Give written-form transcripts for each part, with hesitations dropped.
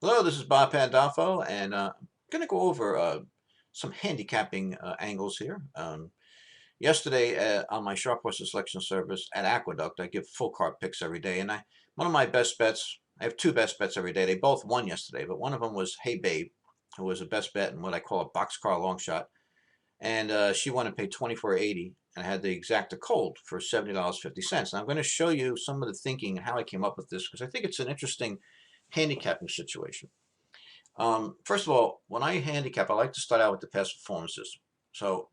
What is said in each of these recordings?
Hello, this is Bob Pandolfo, and I'm going to go over some handicapping angles here. Yesterday on my sharp horse selection service at Aqueduct, I give full card picks every day, and one of my best bets. I have two best bets every day. They both won yesterday, but one of them was Hey Babe, who was a best bet in what I call a boxcar long shot, and she won and paid 24.80, and I had the exacta cold for $70.50. And I'm going to show you some of the thinking and how I came up with this because I think it's an interesting handicapping situation. First of all, when I handicap, I like to start out with the past performances. So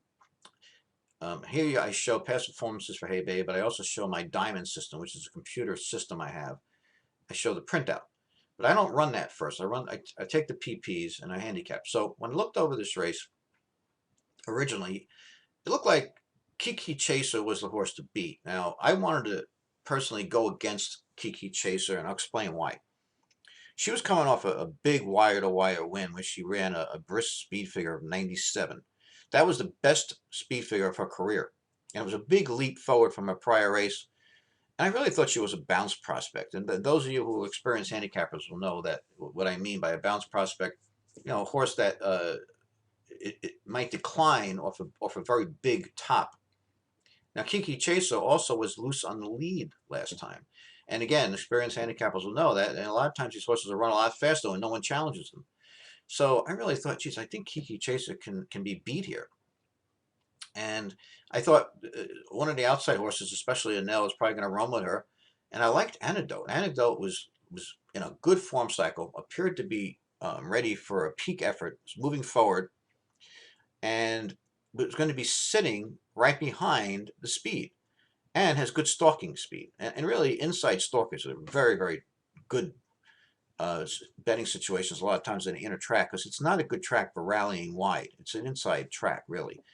here I show past performances for Hey Babe, but I also show my diamond system, which is a computer system I have. I show the printout, but I don't run that first. I take the PPs and I handicap. So when I looked over this race originally, it looked like Kiki Chaser was the horse to beat. Now I wanted to personally go against Kiki Chaser, and I'll explain why. She was coming off a big wire-to-wire win where she ran a brisk speed figure of 97. That was the best speed figure of her career. And it was a big leap forward from her prior race. And I really thought she was a bounce prospect. And those of you who are experienced handicappers will know that what I mean by a bounce prospect, a horse that it might decline off a very big top. Now, Kiki Chaser also was loose on the lead last time. And again, experienced handicappers will know that. And a lot of times these horses will run a lot faster when no one challenges them. So I really thought, geez, I think Kiki Chaser can be beat here. And I thought one of the outside horses, especially Anel, is probably going to run with her. And I liked Antidote. Antidote was in a good form cycle, appeared to be ready for a peak effort, was moving forward, and was going to be sitting right behind the speed and has good stalking speed. And really, inside stalkers are very, very good betting situations a lot of times in the inner track because it's not a good track for rallying wide. It's an inside track, really,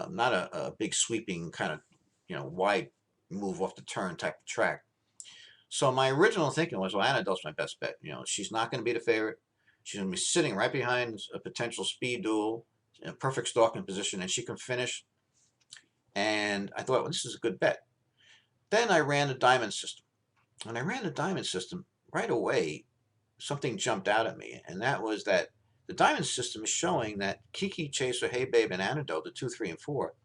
not a big sweeping kind of wide move off the turn type of track. So my original thinking was, well, Anadel's my best bet. She's not going to be the favorite. She's going to be sitting right behind a potential speed duel in a perfect stalking position, and she can finish. And I thought, well, this is a good bet. Then I ran the diamond system. When I ran the diamond system, right away, something jumped out at me, and that was that the diamond system is showing that Kiki, Chaser, Hey Babe, and Antidote, the 2, 3, and 4,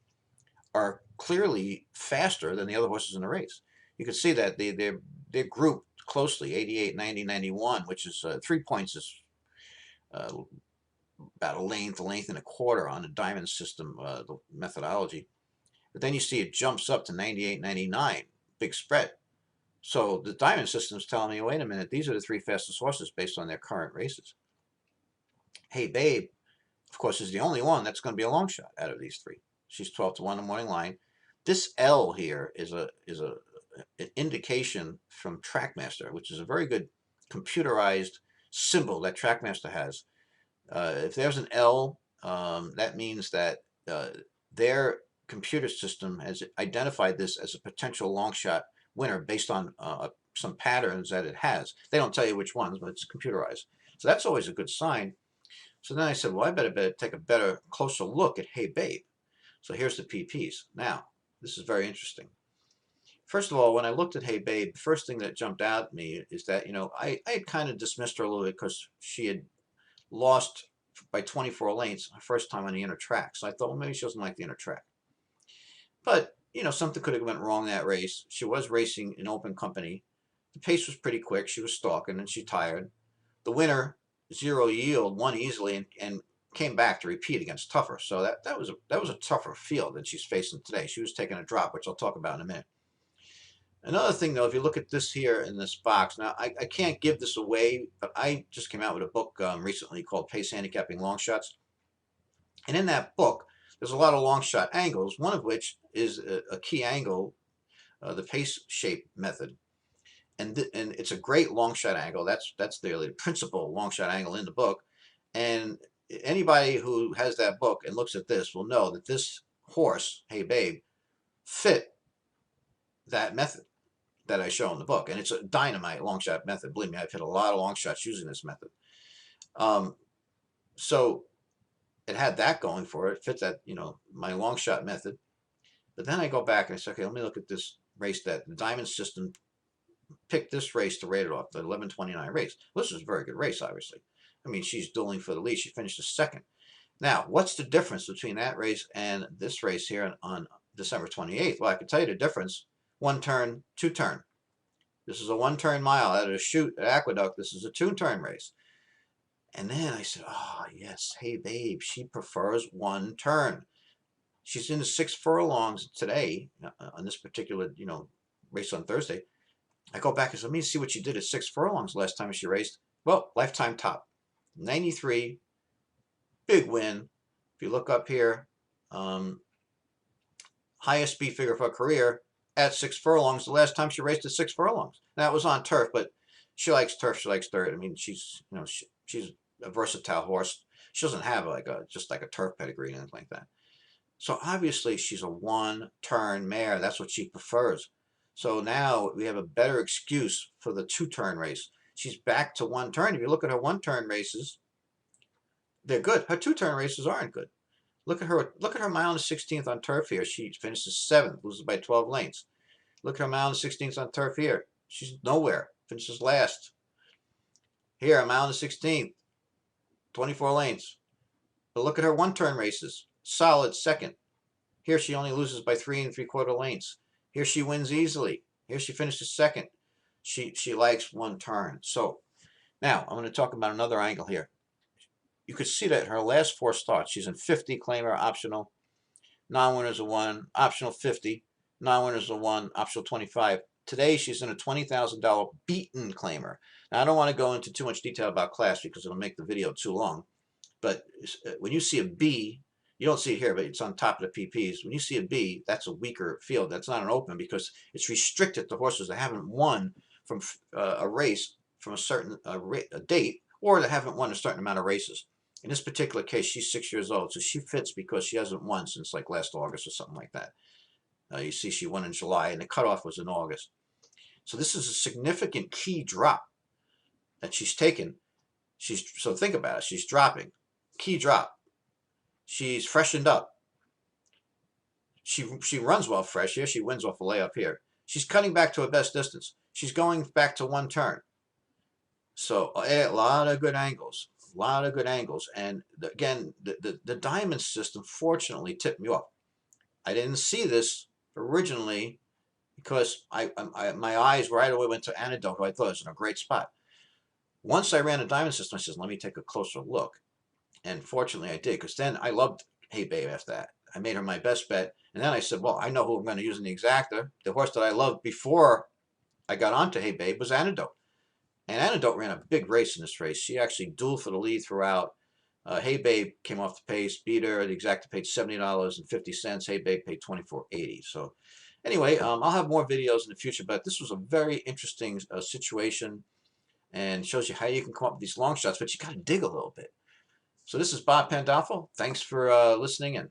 are clearly faster than the other horses in the race. You can see that they're grouped closely, 88, 90, 91, which is 3 points is uh, about a length and a quarter on the diamond system, the methodology. But then you see it jumps up to 98, 99, big spread. So the diamond system is telling me, wait a minute, these are the 3 fastest horses based on their current races. Hey Babe, of course, is the only one that's going to be a long shot out of these 3. She's 12-1 in the morning line. This L here is an indication from TrackMaster, which is a very good computerized symbol that TrackMaster has. If there's an L, that means that their computer system has identified this as a potential long shot winner based on some patterns that it has. They don't tell you which ones, but it's computerized. So that's always a good sign. So then I said, well, I better take a better, closer look at Hey Babe. So here's the PPs. Now, this is very interesting. First of all, when I looked at Hey Babe, the first thing that jumped out at me is that, I had kind of dismissed her a little bit because she had lost by 24 lengths her first time on the inner track. So I thought, well, maybe she doesn't like the inner track. But, something could have went wrong that race. She was racing in open company. The pace was pretty quick. She was stalking and she tired. The winner, Zero Yield, won easily and came back to repeat against tougher. So that was a tougher field than she's facing today. She was taking a drop, which I'll talk about in a minute. Another thing, though, if you look at this here in this box, now I can't give this away, but I just came out with a book recently called Pace Handicapping Long Shots. And in that book, there's a lot of long shot angles, one of which is a key angle, the pace shape method. And it's a great long shot angle. That's the principal long shot angle in the book. And anybody who has that book and looks at this will know that this horse, Hey Babe, fit that method that I show in the book. And it's a dynamite long shot method. Believe me, I've hit a lot of long shots using this method. So it had that going for it. It fits that, my long shot method. But then I go back and I say, okay, let me look at this race that the diamond system picked this race to rate it off, the 11:29 race. Well, this was a very good race, obviously. I mean, she's dueling for the lead. She finished second. Now, what's the difference between that race and this race here on December 28th? Well, I can tell you the difference. One turn, two turn. This is a one-turn mile at a chute at Aqueduct. This is a two-turn race. And then I said, oh, yes, hey, babe, she prefers one turn. She's in the 6 furlongs today on this particular, race on Thursday. I go back and say, let me see what she did at 6 furlongs last time she raced. Well, lifetime top, 93, big win. If you look up here, highest speed figure of her career at 6 furlongs. The last time she raced at 6 furlongs. Now, it was on turf, but she likes turf. She likes dirt. I mean, she's a versatile horse. She doesn't have just like a turf pedigree or anything like that. So obviously she's a one-turn mare. That's what she prefers. So now we have a better excuse for the two-turn race. She's back to one turn. If you look at her one-turn races, they're good. Her two-turn races aren't good. Look at her. Look at her mile and 16th on turf here. She finishes 7th, loses by 12 lengths. Look at her mile and 16th on turf here. She's nowhere. Finishes last. Here, a mile and 16th, 24 lengths. But look at her one-turn races. Solid second. Here she only loses by 3 3/4 lengths. Here she wins easily. Here she finishes second. She likes one turn. So now I'm going to talk about another angle here. You could see that her last 4 starts, she's in 50 claimer optional, non-winners of 1, optional 50, non-winners of 1, optional 25. Today she's in a $20,000 beaten claimer. Now I don't want to go into too much detail about class because it'll make the video too long. But when you see a B, you don't see it here, but it's on top of the PPs. When you see a B, that's a weaker field. That's not an open because it's restricted to horses that haven't won from a race from a certain a date, or that haven't won a certain amount of races. In this particular case, she's 6 years old, so she fits because she hasn't won since like last August or something like that. You see she won in July, and the cutoff was in August. So this is a significant key drop that she's taken. So think about it. She's dropping. Key drop. She's freshened up. She runs well fresh here. She wins off a layup here. She's cutting back to her best distance. She's going back to one turn. So a lot of good angles. A lot of good angles. And again, the diamond system fortunately tipped me off. I didn't see this originally because my eyes right away went to Antidote, who I thought was in a great spot. Once I ran a diamond system, I said, let me take a closer look. And fortunately I did, because then I loved Hey Babe after that. I made her my best bet. And then I said, well, I know who I'm going to use in the exacta. The horse that I loved before I got onto Hey Babe was Antidote. And Antidote ran a big race in this race. She actually dueled for the lead throughout. Hey Babe came off the pace, beat her. The exacta paid $70.50. Hey Babe paid $24.80. So anyway, I'll have more videos in the future, but this was a very interesting situation and shows you how you can come up with these long shots, but you got to dig a little bit. So this is Bob Pandolfo. Thanks for listening in.